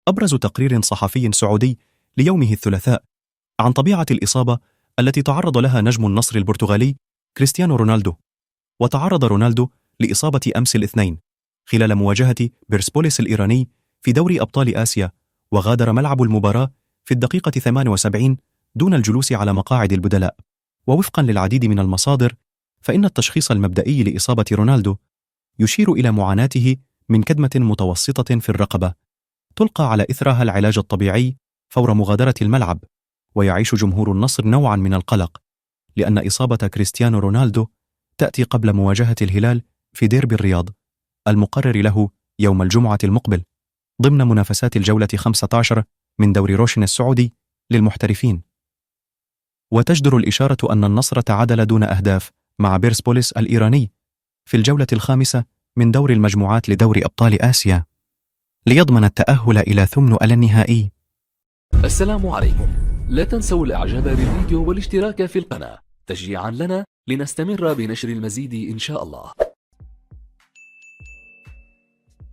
أبرز تقرير صحفي سعودي ليومه الثلاثاء عن طبيعة الإصابة التي تعرض لها نجم النصر البرتغالي كريستيانو رونالدو. وتعرض رونالدو لإصابة أمس الاثنين خلال مواجهة بيرسبوليس الإيراني في دوري أبطال آسيا، وغادر ملعب المباراة في الدقيقة 78 دون الجلوس على مقاعد البدلاء. ووفقا للعديد من المصادر، فإن التشخيص المبدئي لإصابة رونالدو يشير إلى معاناته من كدمة متوسطة في الرقبة تلقى على إثرها العلاج الطبيعي فور مغادرة الملعب. ويعيش جمهور النصر نوعا من القلق، لأن إصابة كريستيانو رونالدو تأتي قبل مواجهة الهلال في ديربي الرياض المقرر له يوم الجمعة المقبل ضمن منافسات الجولة 15 من دوري روشن السعودي للمحترفين. وتجدر الإشارة أن النصر تعادل دون أهداف مع بيرسبوليس الإيراني في الجولة الخامسة من دور المجموعات لدوري أبطال آسيا ليضمن التأهل إلى ثمن النهائي. السلام عليكم، لا تنسوا الإعجاب بالفيديو والاشتراك في القناة تشجيعا لنا لنستمر بنشر المزيد إن شاء الله.